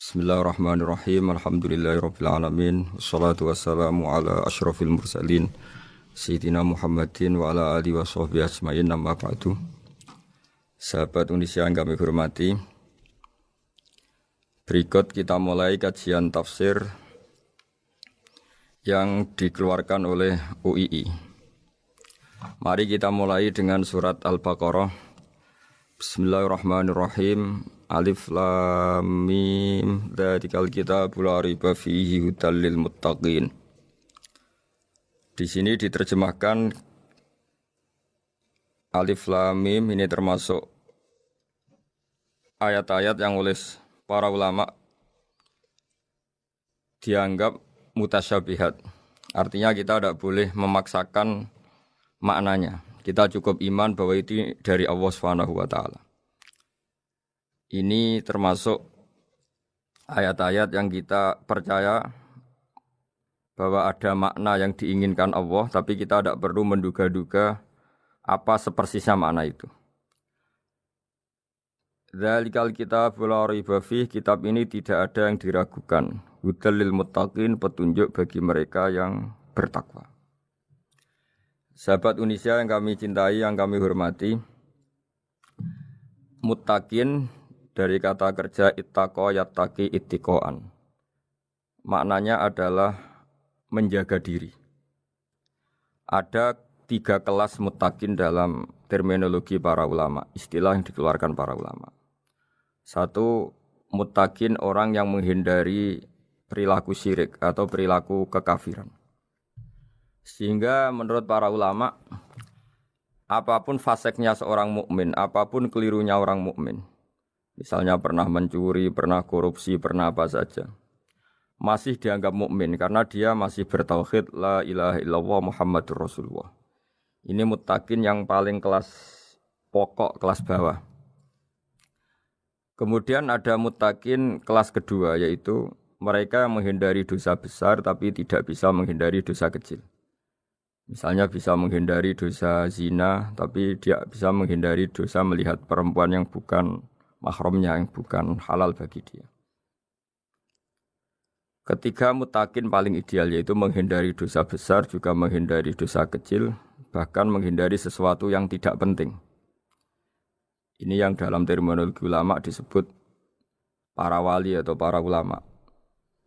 Bismillahirrahmanirrahim. Alhamdulillahirabbil alamin. Wassalatu wassalamu ala asyrafil mursalin Sayyidina Muhammadin wa ala alihi wa sahbihi ajmain. Amma ba'du. Sahabat Indonesia yang kami hormati, berikut kita mulai kajian tafsir yang dikeluarkan oleh UII. Mari kita mulai dengan surat Al-Baqarah. Bismillahirrahmanirrahim. Alif lam mim dzalikal kitabul la raiba fihi hudal lil muttaqin. Di sini diterjemahkan Alif lam mim ini termasuk ayat-ayat yang oleh para ulama dianggap mutasyabihat. Artinya kita tidak boleh memaksakan maknanya. Kita cukup iman bahwa itu dari Allah Subhanahu wa taala. Ini termasuk ayat-ayat yang kita percaya bahwa ada makna yang diinginkan Allah, tapi kita tidak perlu menduga-duga apa sepersisnya makna itu. Dzalikal kitabul la raiba fihi, kitab ini tidak ada yang diragukan. Hudal lil muttaqin, petunjuk bagi mereka yang bertakwa. Sahabat Indonesia yang kami cintai, yang kami hormati, muttaqin dari kata kerja ittaqa yattaqi ittiqaan. Maknanya adalah menjaga diri. Ada 3 kelas muttaqin dalam terminologi para ulama, istilah yang dikeluarkan para ulama. 1, muttaqin orang yang menghindari perilaku syirik atau perilaku kekafiran. Sehingga menurut para ulama, apapun faseknya seorang mukmin, apapun kelirunya orang mukmin, misalnya pernah mencuri, pernah korupsi, pernah apa saja, masih dianggap mukmin karena dia masih bertauhid la ilaha illallah Muhammadur Rasulullah. Ini muttaqin yang paling kelas pokok, kelas bawah. Kemudian ada muttaqin kelas kedua, yaitu mereka yang menghindari dosa besar tapi tidak bisa menghindari dosa kecil. Misalnya bisa menghindari dosa zina, tapi dia bisa menghindari dosa melihat perempuan yang bukan mahramnya, yang bukan halal bagi dia. Ketiga muttaqin paling ideal yaitu menghindari dosa besar, juga menghindari dosa kecil, bahkan menghindari sesuatu yang tidak penting. Ini yang dalam terminologi ulama disebut para wali atau para ulama,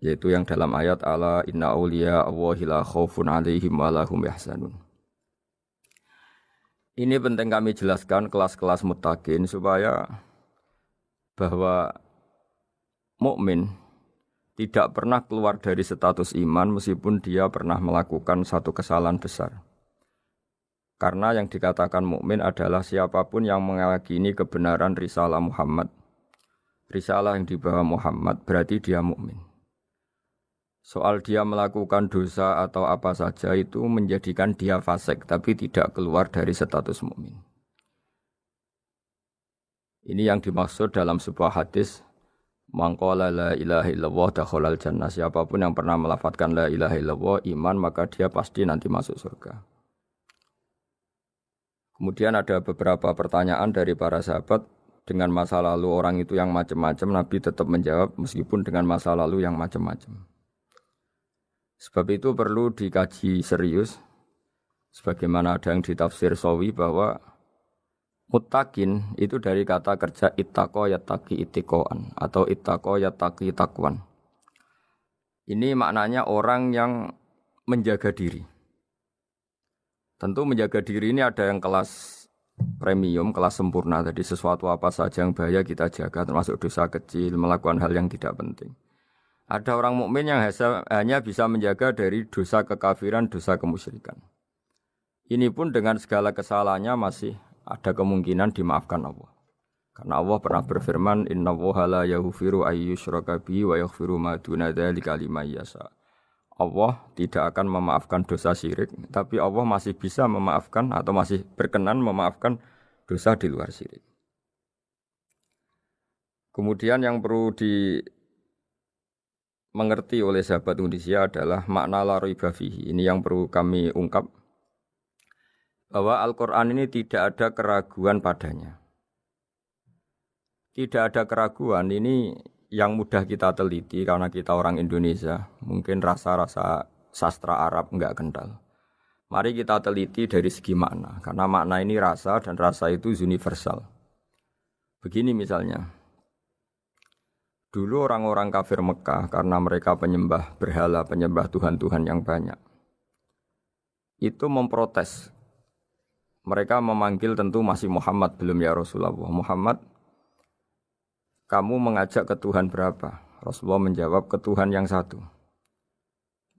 yaitu yang dalam ayat ala inna auliya Allahi la khaufun alaihim wa lahum yahzanun. Ini penting kami jelaskan kelas-kelas muttaqin supaya bahwa mukmin tidak pernah keluar dari status iman meskipun dia pernah melakukan satu kesalahan besar. Karena yang dikatakan mukmin adalah siapapun yang meyakini kebenaran risalah Muhammad, risalah yang dibawa Muhammad, berarti dia mukmin. Soal dia melakukan dosa atau apa saja itu menjadikan dia fasik, tapi tidak keluar dari status mukmin. Ini yang dimaksud dalam sebuah hadis, man qala la ilaha illallah dakhalal jannah. Siapapun yang pernah melafadzkan la ilaha illallah iman, maka dia pasti nanti masuk surga. Kemudian ada beberapa pertanyaan dari para sahabat dengan masa lalu orang itu yang macam-macam, Nabi tetap menjawab meskipun dengan masa lalu yang macam-macam. Sebab itu perlu dikaji serius, sebagaimana ada yang ditafsir Sawi bahwa muttaqin itu dari kata kerja ittaqa yattaqi ittiqaan atau ittaqa yattaqi taqwan. Ini maknanya orang yang menjaga diri. Tentu menjaga diri ini ada yang kelas premium, kelas sempurna. Jadi sesuatu apa saja yang bahaya kita jaga, termasuk dosa kecil, melakukan hal yang tidak penting. Ada orang mukmin yang hanya bisa menjaga dari dosa kekafiran, dosa kemusyrikan. Ini pun dengan segala kesalahannya masih ada kemungkinan dimaafkan Allah. Karena Allah pernah berfirman, innallaha la yaghfiru ayyushraka bihi wa yaghfiru ma duna dzalika liman yasha. Allah tidak akan memaafkan dosa syirik, tapi Allah masih bisa memaafkan atau masih berkenan memaafkan dosa di luar syirik. Kemudian yang perlu dimengerti oleh sahabat Indonesia adalah makna la raiba fihi. Ini yang perlu kami ungkap, bahwa Al-Quran ini tidak ada keraguan padanya. Tidak ada keraguan ini yang mudah kita teliti karena kita orang Indonesia, mungkin rasa-rasa sastra Arab enggak kental. Mari kita teliti dari segi makna, karena makna ini rasa dan rasa itu universal. Begini misalnya, dulu orang-orang kafir Mekah karena mereka penyembah berhala, penyembah Tuhan-Tuhan yang banyak, itu memprotes. Mereka memanggil tentu masih Muhammad, belum ya Rasulullah. Muhammad, kamu mengajak ke Tuhan berapa? Rasulullah menjawab, ke Tuhan yang satu.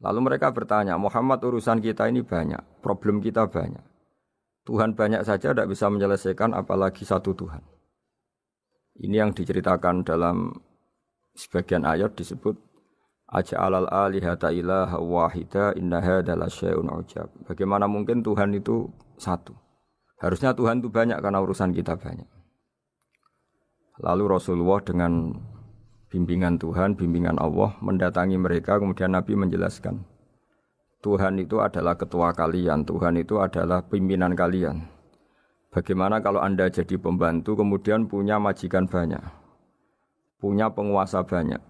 Lalu mereka bertanya, Muhammad urusan kita ini banyak, problem kita banyak. Tuhan banyak saja tidak bisa menyelesaikan apalagi satu Tuhan. Ini yang diceritakan dalam sebagian ayat disebut, Aja'alal alihata ilaha wahida inna hadza lasyai'un ujab. Bagaimana mungkin Tuhan itu satu? Harusnya Tuhan itu banyak karena urusan kita banyak. Lalu Rasulullah dengan bimbingan Tuhan, bimbingan Allah mendatangi mereka, kemudian Nabi menjelaskan, Tuhan itu adalah ketua kalian, Tuhan itu adalah pimpinan kalian. Bagaimana kalau Anda jadi pembantu kemudian punya majikan banyak, punya penguasa banyak,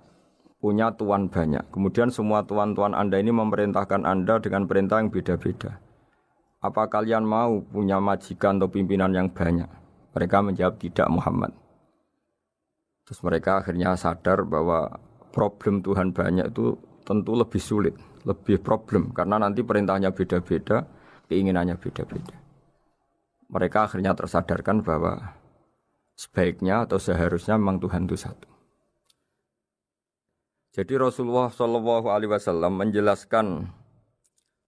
punya tuan banyak, kemudian semua tuan-tuan Anda ini memerintahkan Anda dengan perintah yang beda-beda. Apa kalian mau punya majikan atau pimpinan yang banyak? Mereka menjawab tidak, Muhammad. Terus mereka akhirnya sadar bahwa problem Tuhan banyak itu tentu lebih sulit, lebih problem. Karena nanti perintahnya beda-beda, keinginannya beda-beda. Mereka akhirnya tersadarkan bahwa sebaiknya atau seharusnya memang Tuhan itu satu. Jadi Rasulullah SAW menjelaskan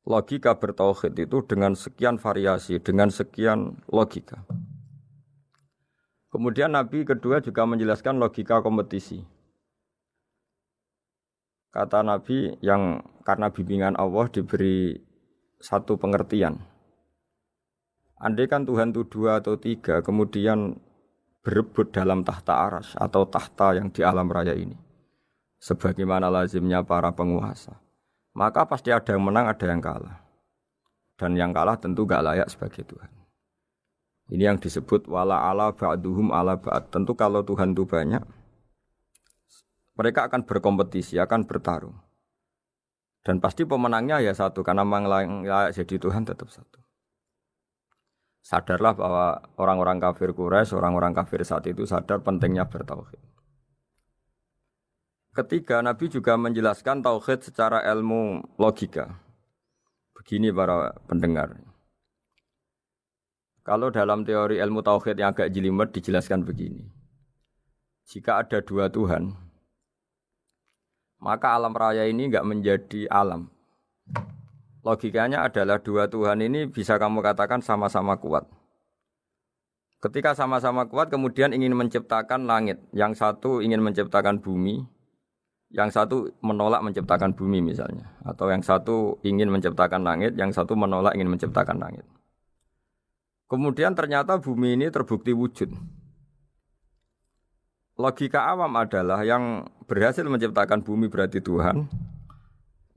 logika bertauhid itu dengan sekian variasi, dengan sekian logika. Kemudian Nabi kedua juga menjelaskan logika kompetisi. Kata Nabi yang karena bimbingan Allah diberi satu pengertian. Andai kan Tuhan itu 2 atau 3, kemudian berebut dalam tahta aras atau tahta yang di alam raya ini. Sebagaimana lazimnya para penguasa. Maka pasti ada yang menang, ada yang kalah. Dan yang kalah tentu gak layak sebagai Tuhan. Ini yang disebut wala ala ba'duhum ala ba'd. Tentu kalau Tuhan itu banyak, mereka akan berkompetisi, akan bertarung. Dan pasti pemenangnya ya satu, karena memang layak jadi Tuhan tetap satu. Sadarlah bahwa orang-orang kafir Quraisy, orang-orang kafir saat itu sadar pentingnya bertauhid. Ketiga, Nabi juga menjelaskan tauhid secara ilmu logika. Begini para pendengar. Kalau dalam teori ilmu tauhid yang agak jelimet dijelaskan begini. Jika ada 2 Tuhan, maka alam raya ini enggak menjadi alam. Logikanya adalah 2 Tuhan ini bisa kamu katakan sama-sama kuat. Ketika sama-sama kuat kemudian ingin menciptakan langit. Yang satu ingin menciptakan bumi, yang satu menolak menciptakan bumi misalnya. Atau yang satu ingin menciptakan langit, yang satu menolak ingin menciptakan langit. Kemudian ternyata bumi ini terbukti wujud. Logika awam adalah yang berhasil menciptakan bumi berarti Tuhan,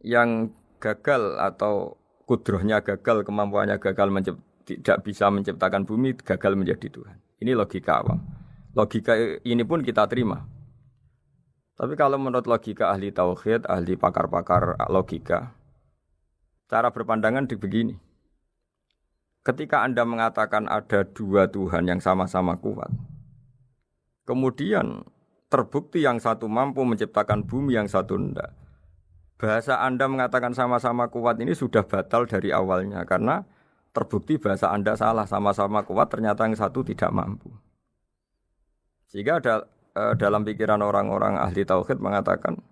yang gagal atau kudrohnya gagal, kemampuannya gagal tidak bisa menciptakan bumi, gagal menjadi Tuhan. Ini logika awam. Logika ini pun kita terima. Tapi kalau menurut logika ahli tauhid, ahli pakar-pakar logika, cara berpandangan begini. Ketika Anda mengatakan ada 2 Tuhan yang sama-sama kuat, kemudian terbukti yang satu mampu menciptakan bumi, yang satu tidak. Bahasa Anda mengatakan sama-sama kuat ini sudah batal dari awalnya, karena terbukti bahasa Anda salah, sama-sama kuat ternyata yang satu tidak mampu. Sehingga dalam pikiran orang-orang ahli tauhid mengatakan,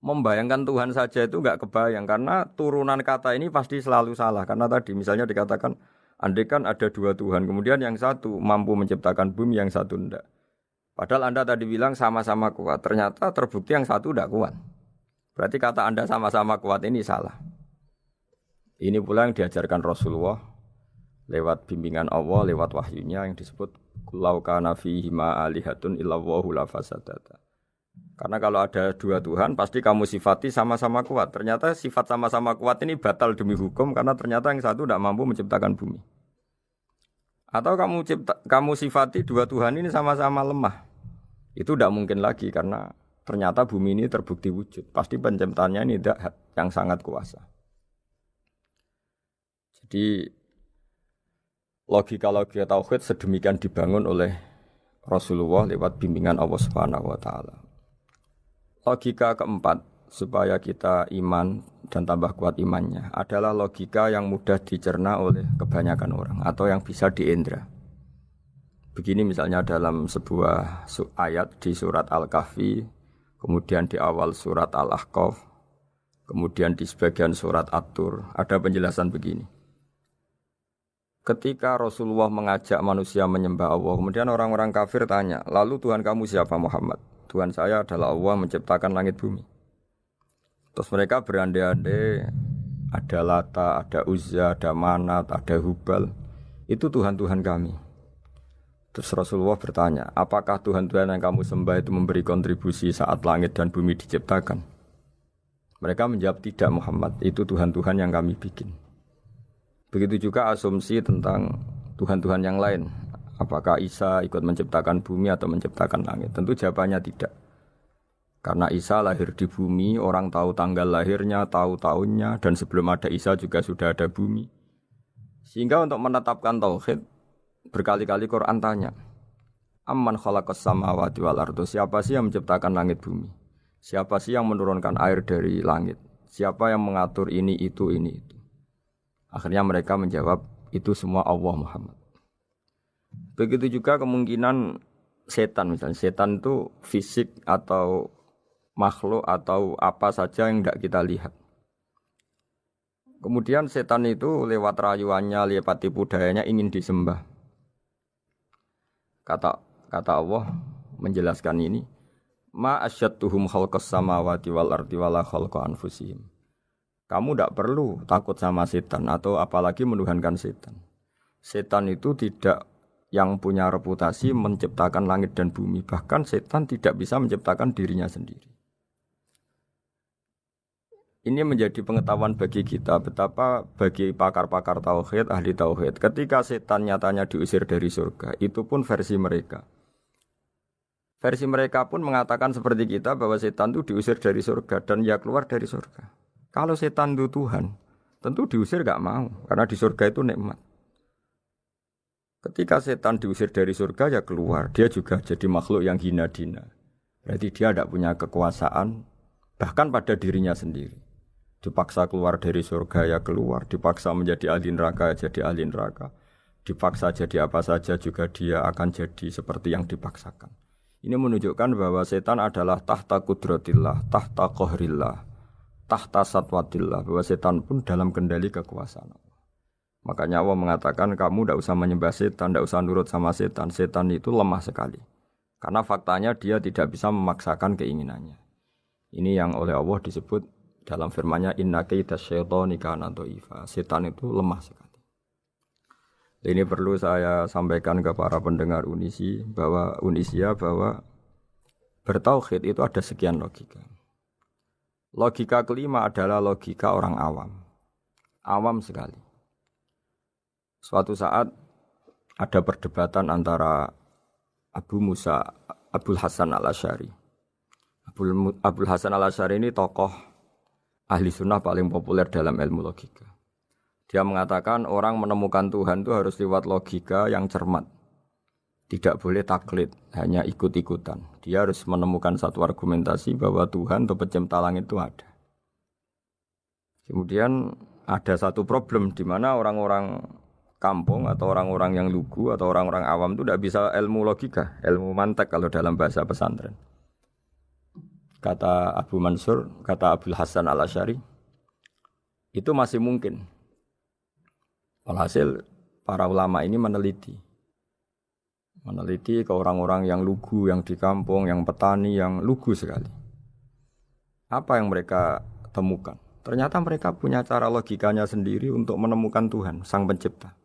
membayangkan Tuhan saja itu enggak kebayang, karena turunan kata ini pasti selalu salah. Karena tadi misalnya dikatakan, andai kan ada 2 Tuhan, kemudian yang satu mampu menciptakan bumi, yang satu tidak. Padahal Anda tadi bilang sama-sama kuat, ternyata terbukti yang satu tidak kuat. Berarti kata Anda sama-sama kuat ini salah. Ini pula yang diajarkan Rasulullah lewat bimbingan Allah, lewat wahyunya yang disebut Lau kana fihi ma alihatun illallahu la fasadata. Karena kalau ada 2 Tuhan, pasti kamu sifati sama-sama kuat. Ternyata sifat sama-sama kuat ini batal demi hukum, karena ternyata yang satu tidak mampu menciptakan bumi. Atau kamu sifati 2 Tuhan ini sama-sama lemah. Itu tidak mungkin lagi, karena ternyata bumi ini terbukti wujud. Pasti penciptanya ini zat yang sangat kuasa. Jadi logika-logika tauhid sedemikian dibangun oleh Rasulullah lewat bimbingan Allah Subhanahu wa taala. Logika keempat supaya kita iman dan tambah kuat imannya adalah logika yang mudah dicerna oleh kebanyakan orang atau yang bisa diindra. Begini misalnya dalam sebuah ayat di surat Al-Kahfi, kemudian di awal surat Al-Ahqaf, kemudian di sebagian surat At-Tur, ada penjelasan begini. Ketika Rasulullah mengajak manusia menyembah Allah, kemudian orang-orang kafir tanya, lalu Tuhan kamu siapa Muhammad? Tuhan saya adalah Allah menciptakan langit bumi. Terus mereka berandai-andai, ada Lata, ada Uzza, ada Manat, ada Hubal. Itu Tuhan-Tuhan kami. Terus Rasulullah bertanya, apakah Tuhan-Tuhan yang kamu sembah itu memberi kontribusi saat langit dan bumi diciptakan? Mereka menjawab, tidak Muhammad, itu Tuhan-Tuhan yang kami bikin. Begitu juga asumsi tentang Tuhan-Tuhan yang lain. Apakah Isa ikut menciptakan bumi atau menciptakan langit? Tentu jawabannya tidak. Karena Isa lahir di bumi, orang tahu tanggal lahirnya, tahu tahunnya, dan sebelum ada Isa juga sudah ada bumi. Sehingga untuk menetapkan tauhid, berkali-kali Quran tanya, Amman khalaqas samawati wal ardo, siapa sih yang menciptakan langit bumi? Siapa sih yang menurunkan air dari langit? Siapa yang mengatur ini, itu. Akhirnya mereka menjawab, itu semua Allah Muhammad. Begitu juga kemungkinan setan, misalnya setan itu fisik atau makhluk atau apa saja yang tidak kita lihat. Kemudian setan itu lewat rayuannya, lewat tipu dayanya ingin disembah. Kata Allah menjelaskan ini, ma asyadduhum khalqas samawati wal ardi wala khalqa anfusihim. Kamu tidak perlu takut sama setan atau apalagi menuhankan setan. Setan itu tidak yang punya reputasi menciptakan langit dan bumi. Bahkan setan tidak bisa menciptakan dirinya sendiri. Ini menjadi pengetahuan bagi kita betapa bagi pakar-pakar tauhid, ahli tauhid, ketika setan nyatanya diusir dari surga, itu pun versi mereka. Versi mereka pun mengatakan seperti kita bahwa setan itu diusir dari surga dan ya keluar dari surga. Kalau setan itu Tuhan, tentu diusir gak mau karena di surga itu nikmat. Ketika setan diusir dari surga ya keluar, dia juga jadi makhluk yang hina-dina. Berarti dia tidak punya kekuasaan bahkan pada dirinya sendiri. Dipaksa keluar dari surga ya keluar, dipaksa menjadi ahli neraka ya jadi ahli neraka, dipaksa jadi apa saja juga dia akan jadi seperti yang dipaksakan. Ini menunjukkan bahwa setan adalah tahta kudratillah, tahta qahrillah, tahta satwatillah, bahwa setan pun dalam kendali kekuasaan Allah. Makanya Allah mengatakan kamu tidak usah menyembah setan, tidak usah nurut sama setan. Setan itu lemah sekali. Karena faktanya dia tidak bisa memaksakan keinginannya. Ini yang oleh Allah disebut dalam firman-Nya inna kaidas syaitani kana dhaifa. Setan itu lemah sekali. Ini perlu saya sampaikan ke para pendengar Unisia bahwa bertauhid itu ada sekian logika. Logika kelima adalah logika orang awam. Awam sekali. Suatu saat ada perdebatan antara Abul Hasan al-Asy'ari. Abul Hasan al-Asy'ari ini tokoh ahli sunnah paling populer dalam ilmu logika. Dia mengatakan orang menemukan Tuhan itu harus lewat logika yang cermat. Tidak boleh taklid, hanya ikut-ikutan. Dia harus menemukan satu argumentasi bahwa Tuhan atau pencipta langit itu ada. Kemudian ada satu problem di mana orang-orang kampung atau orang-orang yang lugu atau orang-orang awam itu tidak bisa ilmu logika, ilmu mantek kalau dalam bahasa pesantren. Kata Abu Mansur, kata Abul Hasan al-Asy'ari, itu masih mungkin. Walhasil para ulama ini meneliti ke orang-orang yang lugu, yang di kampung, yang petani, yang lugu sekali. Apa yang mereka temukan? Ternyata mereka punya cara logikanya sendiri untuk menemukan Tuhan, Sang Pencipta.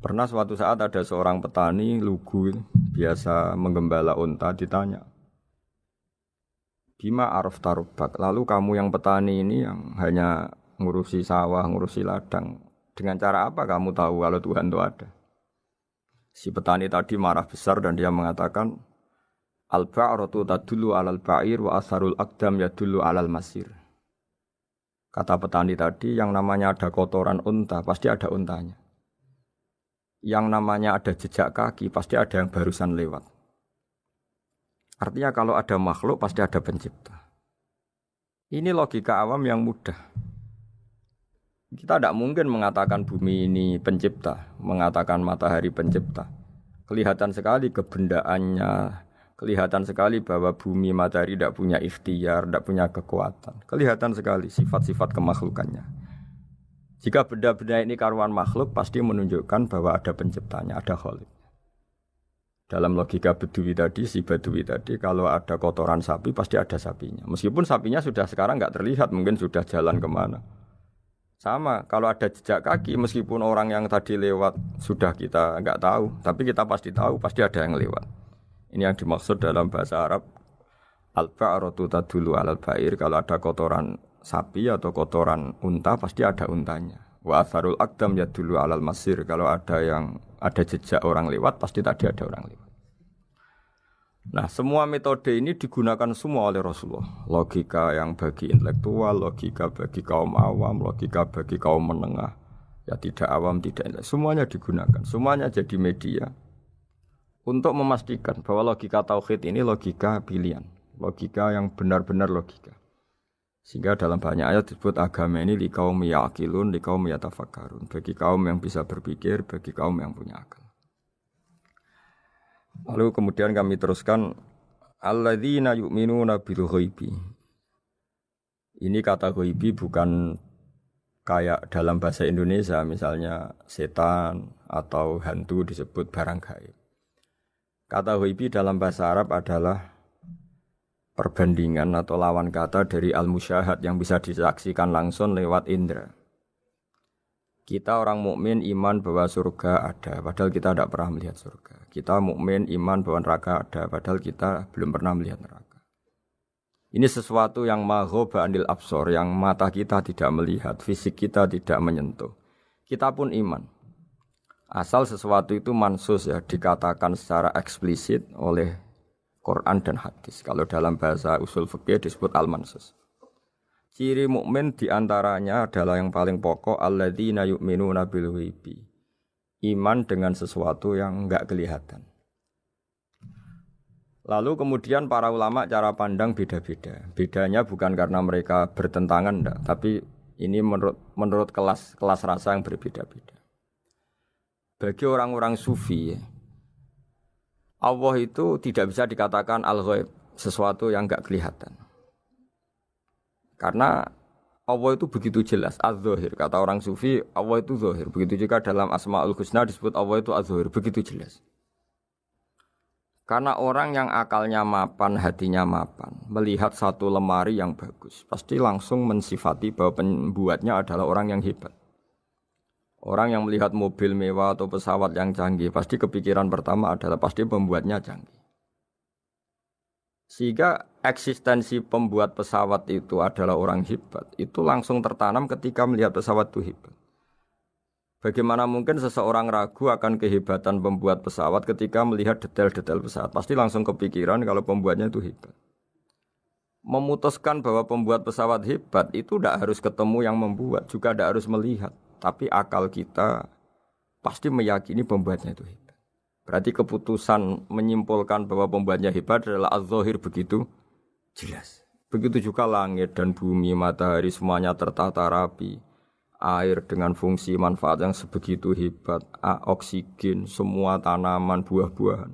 Pernah suatu saat ada seorang petani lugu biasa menggembala unta ditanya, Bima araf tarubak, lalu kamu yang petani ini yang hanya ngurusi sawah, ngurusi ladang, dengan cara apa kamu tahu kalau Tuhan itu ada? Si petani tadi marah besar dan dia mengatakan, Al-ba'ratu tadullu 'alal ba'ir wa asharul aqdam yadullu 'alal masir. Kata petani tadi, yang namanya ada kotoran unta, pasti ada untanya. Yang namanya ada jejak kaki, pasti ada yang barusan lewat. Artinya kalau ada makhluk, pasti ada pencipta. Ini logika awam yang mudah. Kita tidak mungkin mengatakan bumi ini pencipta, mengatakan matahari pencipta. Kelihatan sekali kebendaannya, kelihatan sekali bahwa bumi matahari tidak punya ikhtiar, tidak punya kekuatan. Kelihatan sekali sifat-sifat kemakhlukannya. Jika benda-benda ini karuan makhluk, pasti menunjukkan bahwa ada penciptanya, ada khalik. Dalam logika Bedui tadi, si Bedui tadi, kalau ada kotoran sapi, pasti ada sapinya. Meskipun sapinya sudah sekarang nggak terlihat, mungkin sudah jalan kemana. Sama, kalau ada jejak kaki, meskipun orang yang tadi lewat sudah kita nggak tahu, tapi kita pasti tahu, pasti ada yang lewat. Ini yang dimaksud dalam bahasa Arab, al-ba'ratu tadullu 'alal ba'ir. Kalau ada kotoran sapi atau kotoran unta, pasti ada untanya. Wa atharul aqdam yadullu 'alal masir. Kalau ada jejak orang lewat, pasti tadi ada orang lewat. Nah, semua metode ini digunakan semua oleh Rasulullah. Logika yang bagi intelektual, logika bagi kaum awam, logika bagi kaum menengah. Ya tidak awam, tidak intelektual. Semuanya digunakan. Semuanya jadi media untuk memastikan bahwa logika tauhid ini logika pilihan. Logika yang benar-benar logika. Sehingga dalam banyak ayat disebut agama ini liqaum ya'qilun, liqaum yatafakkarun. Bagi kaum yang bisa berpikir, bagi kaum yang punya akal. Lalu kemudian kami teruskan alladzina yu'minuna bil ghaibi. Ini kata ghaibi bukan kayak dalam bahasa Indonesia misalnya setan atau hantu disebut barang gaib. Kata ghaibi dalam bahasa Arab adalah perbandingan atau lawan kata dari al-musyahad yang bisa disaksikan langsung lewat indera. Kita orang mukmin iman bahwa surga ada, padahal kita tidak pernah melihat surga. Kita mukmin iman bahwa neraka ada, padahal kita belum pernah melihat neraka. Ini sesuatu yang maghoba anil absor, yang mata kita tidak melihat, fisik kita tidak menyentuh. Kita pun iman. Asal sesuatu itu mansus ya, dikatakan secara eksplisit oleh Quran dan hadis. Kalau dalam bahasa usul fikih disebut al-mansus. Ciri mukmin diantaranya adalah yang paling pokok alladzina yu'minuna bil ghaibi. Iman dengan sesuatu yang enggak kelihatan. Lalu kemudian para ulama cara pandang beda-beda. Bedanya bukan karena mereka bertentangan enggak, tapi ini menurut kelas rasa yang berbeda-beda. Bagi orang-orang sufi, Allah itu tidak bisa dikatakan al-ghaib, sesuatu yang enggak kelihatan. Karena Allah itu begitu jelas, az-zahir. Kata orang sufi, Allah itu zahir. Begitu juga dalam Asmaul Husna disebut Allah itu az-zahir. Begitu jelas. Karena orang yang akalnya mapan, hatinya mapan, melihat satu lemari yang bagus, pasti langsung mensifati bahwa pembuatnya adalah orang yang hebat. Orang yang melihat mobil mewah atau pesawat yang canggih, pasti kepikiran pertama adalah pasti pembuatnya canggih. Sehingga eksistensi pembuat pesawat itu adalah orang hebat, itu langsung tertanam ketika melihat pesawat itu hebat. Bagaimana mungkin seseorang ragu akan kehebatan pembuat pesawat ketika melihat detail-detail pesawat? Pasti langsung kepikiran kalau pembuatnya itu hebat. Memutuskan bahwa pembuat pesawat hebat itu tidak harus ketemu yang membuat, juga tidak harus melihat. Tapi akal kita pasti meyakini pembuatnya itu hebat. Berarti keputusan menyimpulkan bahwa pembuatnya hebat adalah az-zahir begitu jelas. Begitu juga langit dan bumi, matahari semuanya tertata rapi. Air dengan fungsi manfaat yang sebegitu hebat, oksigen, semua tanaman, buah-buahan.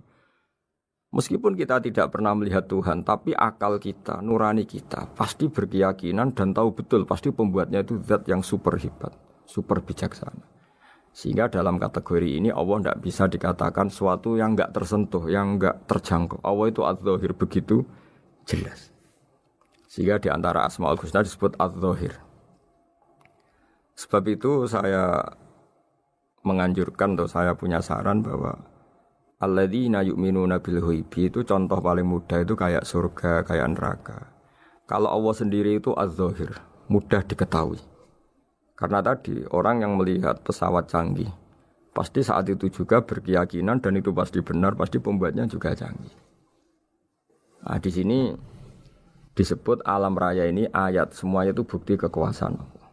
Meskipun kita tidak pernah melihat Tuhan, tapi akal kita, nurani kita pasti berkeyakinan dan tahu betul pasti pembuatnya itu zat yang super hebat, super bijaksana. Sehingga dalam kategori ini Allah tidak bisa dikatakan sesuatu yang enggak tersentuh, yang enggak terjangkau. Allah itu az-zahir begitu jelas. Sehingga di antara Asmaul Husna disebut az-zahir. Sebab itu saya menganjurkan atau saya punya saran bahwa alladzina yu'minuna bil ghaibi itu contoh paling mudah itu kayak surga, kayak neraka. Kalau Allah sendiri itu az-zahir, mudah diketahui. Karena tadi orang yang melihat pesawat canggih pasti saat itu juga berkeyakinan dan itu pasti benar, pasti pembuatnya juga canggih. Nah, di sini disebut alam raya ini ayat, semuanya itu bukti kekuasaan Allah.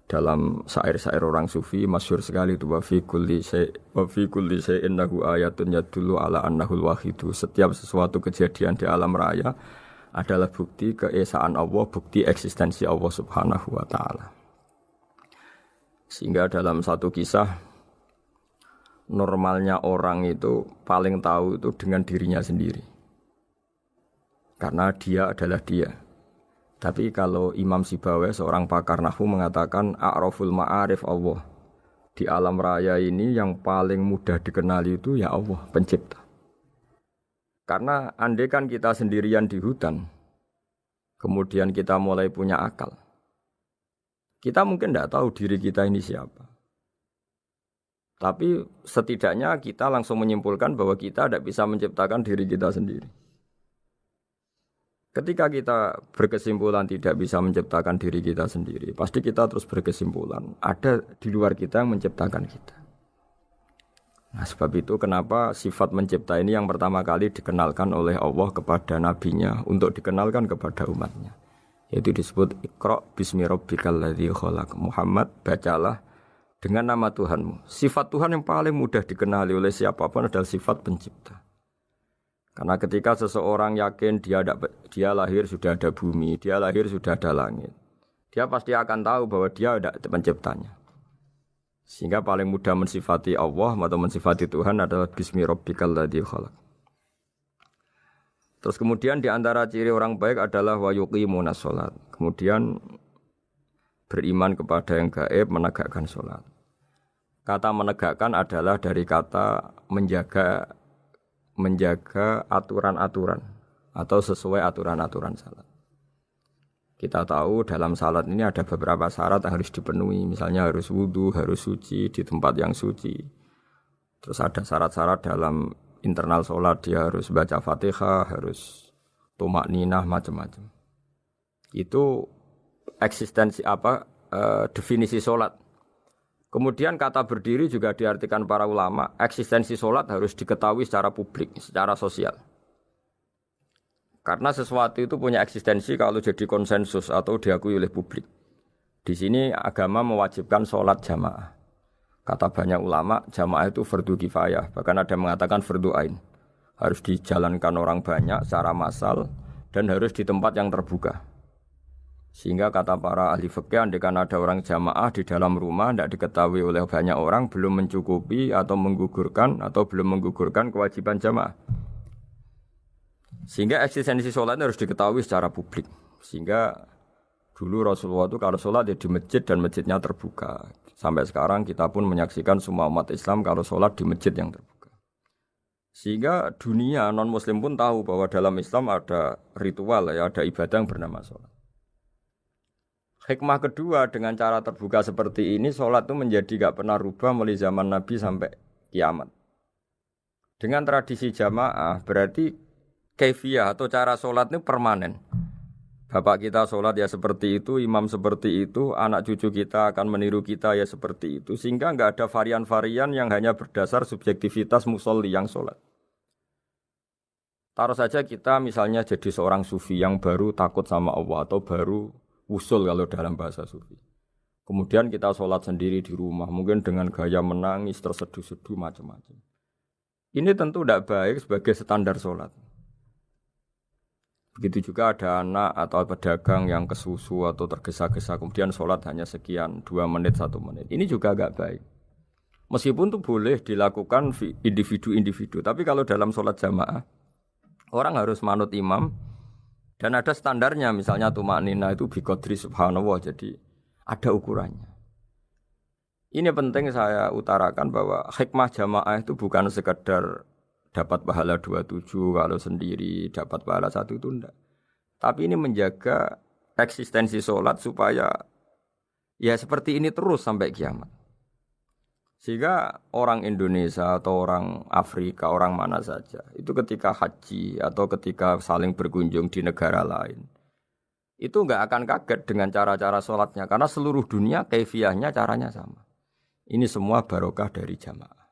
Dalam syair-syair orang sufi masyhur sekali itu wa fi kulli syai'in lahu ayatun yadullu ala annahul wahidu. Setiap sesuatu kejadian di alam raya adalah bukti keesaan Allah, bukti eksistensi Allah Subhanahu wa taala. Sehingga dalam satu kisah normalnya orang itu paling tahu itu dengan dirinya sendiri. Karena dia adalah dia. Tapi kalau Imam Sibawayh seorang pakar nahwu mengatakan a'raful ma'arif Allah. Di alam raya ini yang paling mudah dikenali itu ya Allah, pencipta. Karena andai kan kita sendirian di hutan, kemudian kita mulai punya akal, kita mungkin tidak tahu diri kita ini siapa. Tapi setidaknya kita langsung menyimpulkan bahwa kita tidak bisa menciptakan diri kita sendiri. Ketika kita berkesimpulan tidak bisa menciptakan diri kita sendiri, pasti kita terus berkesimpulan ada di luar kita yang menciptakan kita. Nah, sebab itu kenapa sifat mencipta ini yang pertama kali dikenalkan oleh Allah kepada nabinya untuk dikenalkan kepada umatnya. Yaitu disebut Iqra bismi rabbikal ladzi khalaq. Muhammad, bacalah dengan nama Tuhanmu. Sifat Tuhan yang paling mudah dikenali oleh siapapun adalah sifat pencipta. Karena ketika seseorang yakin dia lahir sudah ada bumi, dia lahir sudah ada langit, dia pasti akan tahu bahwa dia ada penciptanya. Sehingga paling mudah mensifati Allah atau mensifati Tuhan adalah bismi rabbikal ladzi khalaq. Terus kemudian di antara ciri orang baik adalah wa yuqimunas shalat. Kemudian beriman kepada yang gaib, menegakkan salat. Kata menegakkan adalah dari kata menjaga aturan-aturan atau sesuai aturan-aturan salat. Kita tahu dalam salat ini ada beberapa syarat yang harus dipenuhi. Misalnya harus wudu, harus suci di tempat yang suci. Terus ada syarat-syarat dalam internal salat, dia harus baca Fatihah, harus tumakninah, macam-macam. Itu eksistensi definisi salat. Kemudian kata berdiri juga diartikan para ulama, eksistensi sholat harus diketahui secara publik, secara sosial. Karena sesuatu itu punya eksistensi kalau jadi konsensus atau diakui oleh publik. Di sini agama mewajibkan sholat jamaah. Kata banyak ulama, jamaah itu fardu kifayah, bahkan ada yang mengatakan fardu ain. Harus dijalankan orang banyak secara massal dan harus di tempat yang terbuka. Sehingga kata para ahli fikih, andaikan ada orang jamaah di dalam rumah tidak diketahui oleh banyak orang, belum mencukupi atau belum menggugurkan kewajiban jamaah. Sehingga eksistensi sholat harus diketahui secara publik. Sehingga dulu Rasulullah itu kalau sholat di masjid dan masjidnya terbuka. Sampai sekarang kita pun menyaksikan semua umat Islam kalau sholat di masjid yang terbuka. Sehingga dunia non-muslim pun tahu bahwa dalam Islam ada ritual, ada ibadah yang bernama sholat. Hikmah kedua dengan cara terbuka seperti ini, sholat itu menjadi gak pernah rubah mulai zaman Nabi sampai kiamat. Dengan tradisi jamaah berarti kaifiyah atau cara sholat itu permanen. Bapak kita sholat ya seperti itu, imam seperti itu, anak cucu kita akan meniru kita ya seperti itu. Sehingga gak ada varian-varian yang hanya berdasar subjektivitas musolli yang sholat. Taruh saja kita misalnya jadi seorang sufi yang baru takut sama Allah atau baru usul kalau dalam bahasa sufi. Kemudian kita sholat sendiri di rumah, mungkin dengan gaya menangis, terseduh-seduh, macam-macam. Ini tentu tidak baik sebagai standar sholat. Begitu juga ada anak atau pedagang yang kesusu atau tergesa-gesa, kemudian sholat hanya sekian, 2 menit, 1 menit. Ini juga agak baik. Meskipun itu boleh dilakukan individu-individu, tapi kalau dalam sholat jamaah, orang harus manut imam, dan ada standarnya, misalnya tumakninah itu biqadri subhanallah, jadi ada ukurannya. Ini penting saya utarakan bahwa hikmah jamaah itu bukan sekedar dapat pahala 27 kalau sendiri, dapat pahala 1 itu enggak. Tapi ini menjaga eksistensi sholat supaya ya seperti ini terus sampai kiamat. Sehingga orang Indonesia atau orang Afrika, orang mana saja, itu ketika haji atau ketika saling berkunjung di negara lain, itu enggak akan kaget dengan cara-cara sholatnya. Karena seluruh dunia kaifiyahnya caranya sama. Ini semua barokah dari jamaah.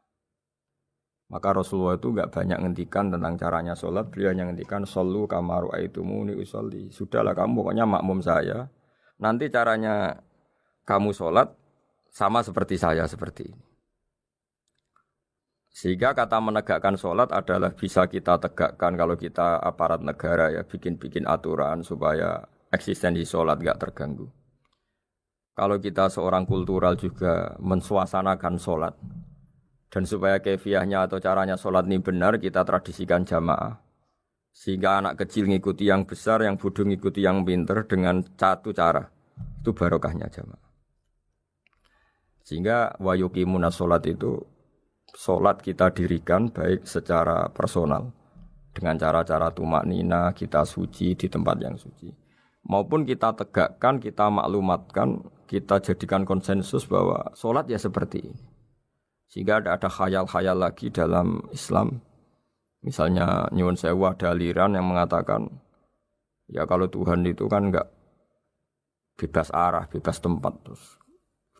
Maka Rasulullah itu enggak banyak ngendikan tentang caranya sholat, beliau hanya ngendikan shollu kama ra'aitumuni usolli. Sudahlah kamu pokoknya makmum saya. Nanti caranya kamu sholat sama seperti saya seperti ini. Sehingga kata menegakkan sholat adalah bisa kita tegakkan kalau kita aparat negara ya bikin-bikin aturan supaya eksistensi sholat enggak terganggu. Kalau kita seorang kultural juga mensuasanakan sholat dan supaya kefiahnya atau caranya sholat ini benar kita tradisikan jamaah. Sehingga anak kecil ngikuti yang besar, yang bodoh ngikuti yang pinter dengan satu cara. Itu barokahnya jamaah. Sehingga wa yuqimuna sholat itu sholat kita dirikan baik secara personal dengan cara-cara tumak nina kita suci di tempat yang suci maupun kita tegakkan, kita maklumatkan, kita jadikan konsensus bahwa sholat ya seperti ini sehingga ada khayal-khayal lagi dalam Islam. Misalnya nyuwun sewu ada aliran yang mengatakan ya kalau Tuhan itu kan enggak bebas arah, bebas tempat. Terus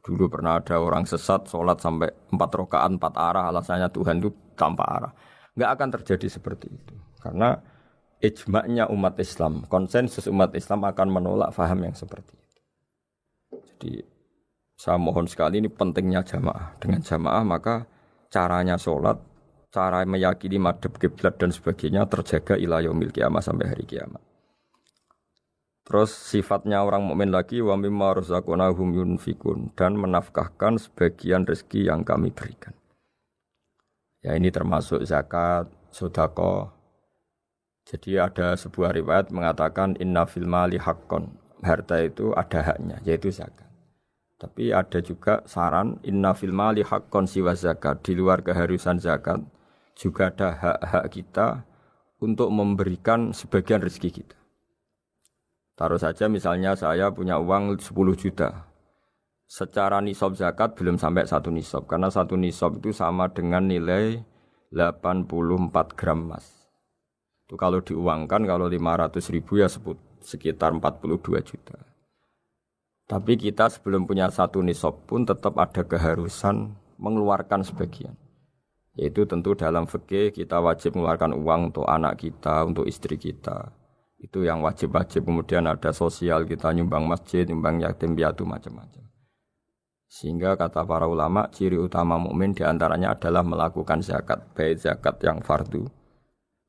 dulu pernah ada orang sesat sholat sampai 4 rakaat 4 arah, alasannya Tuhan itu tanpa arah. Enggak akan terjadi seperti itu. Karena ijma'nya umat Islam, konsensus umat Islam akan menolak faham yang seperti itu. Jadi saya mohon sekali ini pentingnya jamaah. Dengan jamaah maka caranya sholat, cara meyakini madhab kiblat dan sebagainya terjaga ila yaumil qiyamah sampai hari kiamat. Terus sifatnya orang mukmin lagi wa mimma razaqnahum yunfikun dan menafkahkan sebagian rezeki yang kami berikan. Ya ini termasuk zakat, sedekah. Jadi ada sebuah riwayat mengatakan inna fil mali haqqon. Harta itu ada haknya yaitu zakat. Tapi ada juga saran inna fil mali haqqon siwa zakat. Di luar keharusan zakat juga ada hak-hak kita untuk memberikan sebagian rezeki kita. Taruh saja misalnya saya punya uang 10 juta. Secara nisab zakat belum sampai 1 nisab. Karena 1 nisab itu sama dengan nilai 84 gram emas. Itu kalau diuangkan, kalau 500 ribu ya sekitar 42 juta. Tapi kita sebelum punya 1 nisab pun tetap ada keharusan mengeluarkan sebagian. Yaitu tentu dalam fikih kita wajib mengeluarkan uang untuk anak kita, untuk istri kita. Itu yang wajib-wajib. Kemudian ada sosial, kita nyumbang masjid, nyumbang yatim piatu macam-macam. Sehingga kata para ulama, ciri utama mukmin diantaranya adalah melakukan zakat, baik zakat yang fardu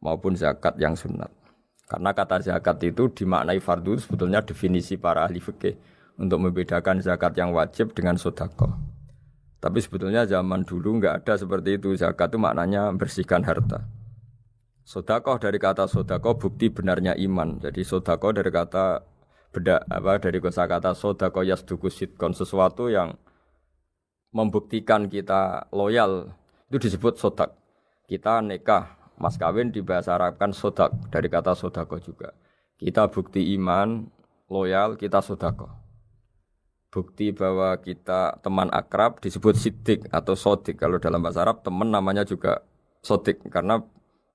maupun zakat yang sunat. Karena kata zakat itu dimaknai fardu sebetulnya definisi para ahli fikih untuk membedakan zakat yang wajib dengan sedekah. Tapi sebetulnya zaman dulu enggak ada seperti itu. Zakat itu maknanya bersihkan harta. Sedekah dari kata sedekah bukti benarnya iman. Jadi sedekah dari kata dari kosakata sedekah yasduqu sidqon, sesuatu yang membuktikan kita loyal itu disebut sodak. Kita nikah, mas kawin di bahasa Arab kan sodak dari kata sedekah juga. Kita bukti iman, loyal, kita sedekah. Bukti bahwa kita teman akrab disebut siddiq atau sodik. Kalau dalam bahasa Arab teman namanya juga sodik karena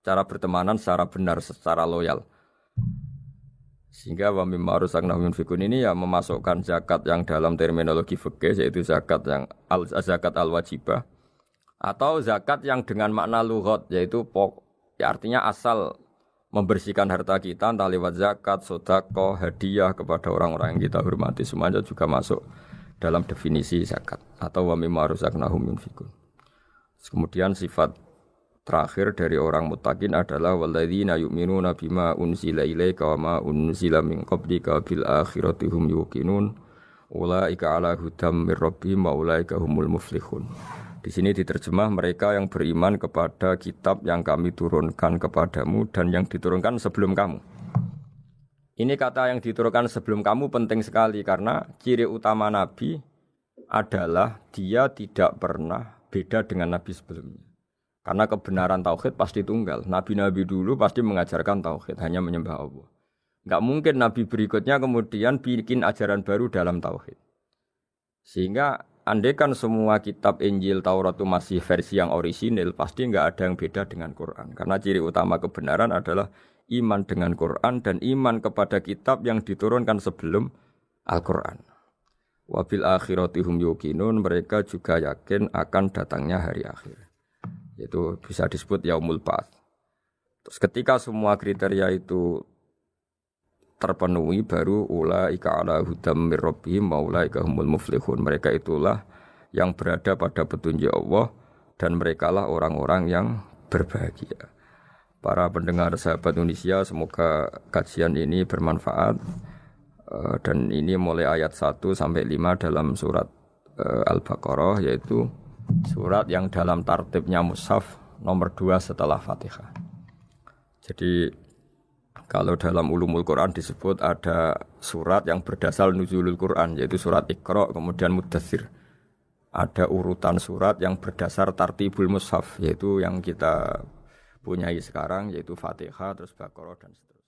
cara bertemanan secara benar, secara loyal. Sehingga wa mimma razaqnahum yunfikun ini ya memasukkan zakat yang dalam terminologi fikih yaitu zakat yang zakat al-wajibah atau zakat yang dengan makna lughat yaitu ya artinya asal membersihkan harta kita entah lewat zakat, sedekah, hadiah kepada orang-orang yang kita hormati semuanya juga masuk dalam definisi zakat atau wa mimma razaqnahum yunfikun. Kemudian sifat terakhir dari orang muttaqin adalah walladzina yu'minuna bima unzila ilaika wa ma unzila min qablika bil akhirati hum yuqinun ulaika ala hudam mir rabbihim wa ulaika humul muflihun. Di sini diterjemah mereka yang beriman kepada kitab yang kami turunkan kepadamu dan yang diturunkan sebelum kamu. Ini kata yang diturunkan sebelum kamu penting sekali karena ciri utama Nabi adalah dia tidak pernah beda dengan Nabi sebelumnya. Karena kebenaran tauhid pasti tunggal. Nabi-nabi dulu pasti mengajarkan tauhid, hanya menyembah Allah. Enggak mungkin Nabi berikutnya kemudian bikin ajaran baru dalam tauhid. Sehingga andaikan semua kitab Injil, Taurat itu masih versi yang orisinil, pasti enggak ada yang beda dengan Quran. Karena ciri utama kebenaran adalah iman dengan Quran dan iman kepada kitab yang diturunkan sebelum Al-Quran. Wabil akhirati hum yuqinun, mereka juga yakin akan datangnya hari akhir. Yaitu bisa disebut yaumul ba'ats. Terus ketika semua kriteria itu terpenuhi baru ulaika ala hudam mir rabbihim wa ulaika humul muflihun. Mereka itulah yang berada pada petunjuk Allah dan merekalah orang-orang yang berbahagia. Para pendengar sahabat Indonesia, semoga kajian ini bermanfaat. Dan ini mulai ayat 1 sampai 5 dalam surat Al-Baqarah, yaitu surat yang dalam tartibnya mushaf nomor 2 setelah Fatihah. Jadi kalau dalam ulumul Quran disebut ada surat yang berdasar nuzulul Quran, yaitu surat Iqra, kemudian Muddatsir. Ada urutan surat yang berdasar tartibul mushaf, yaitu yang kita punyai sekarang, yaitu Fatihah, terus Baqarah dan seterusnya.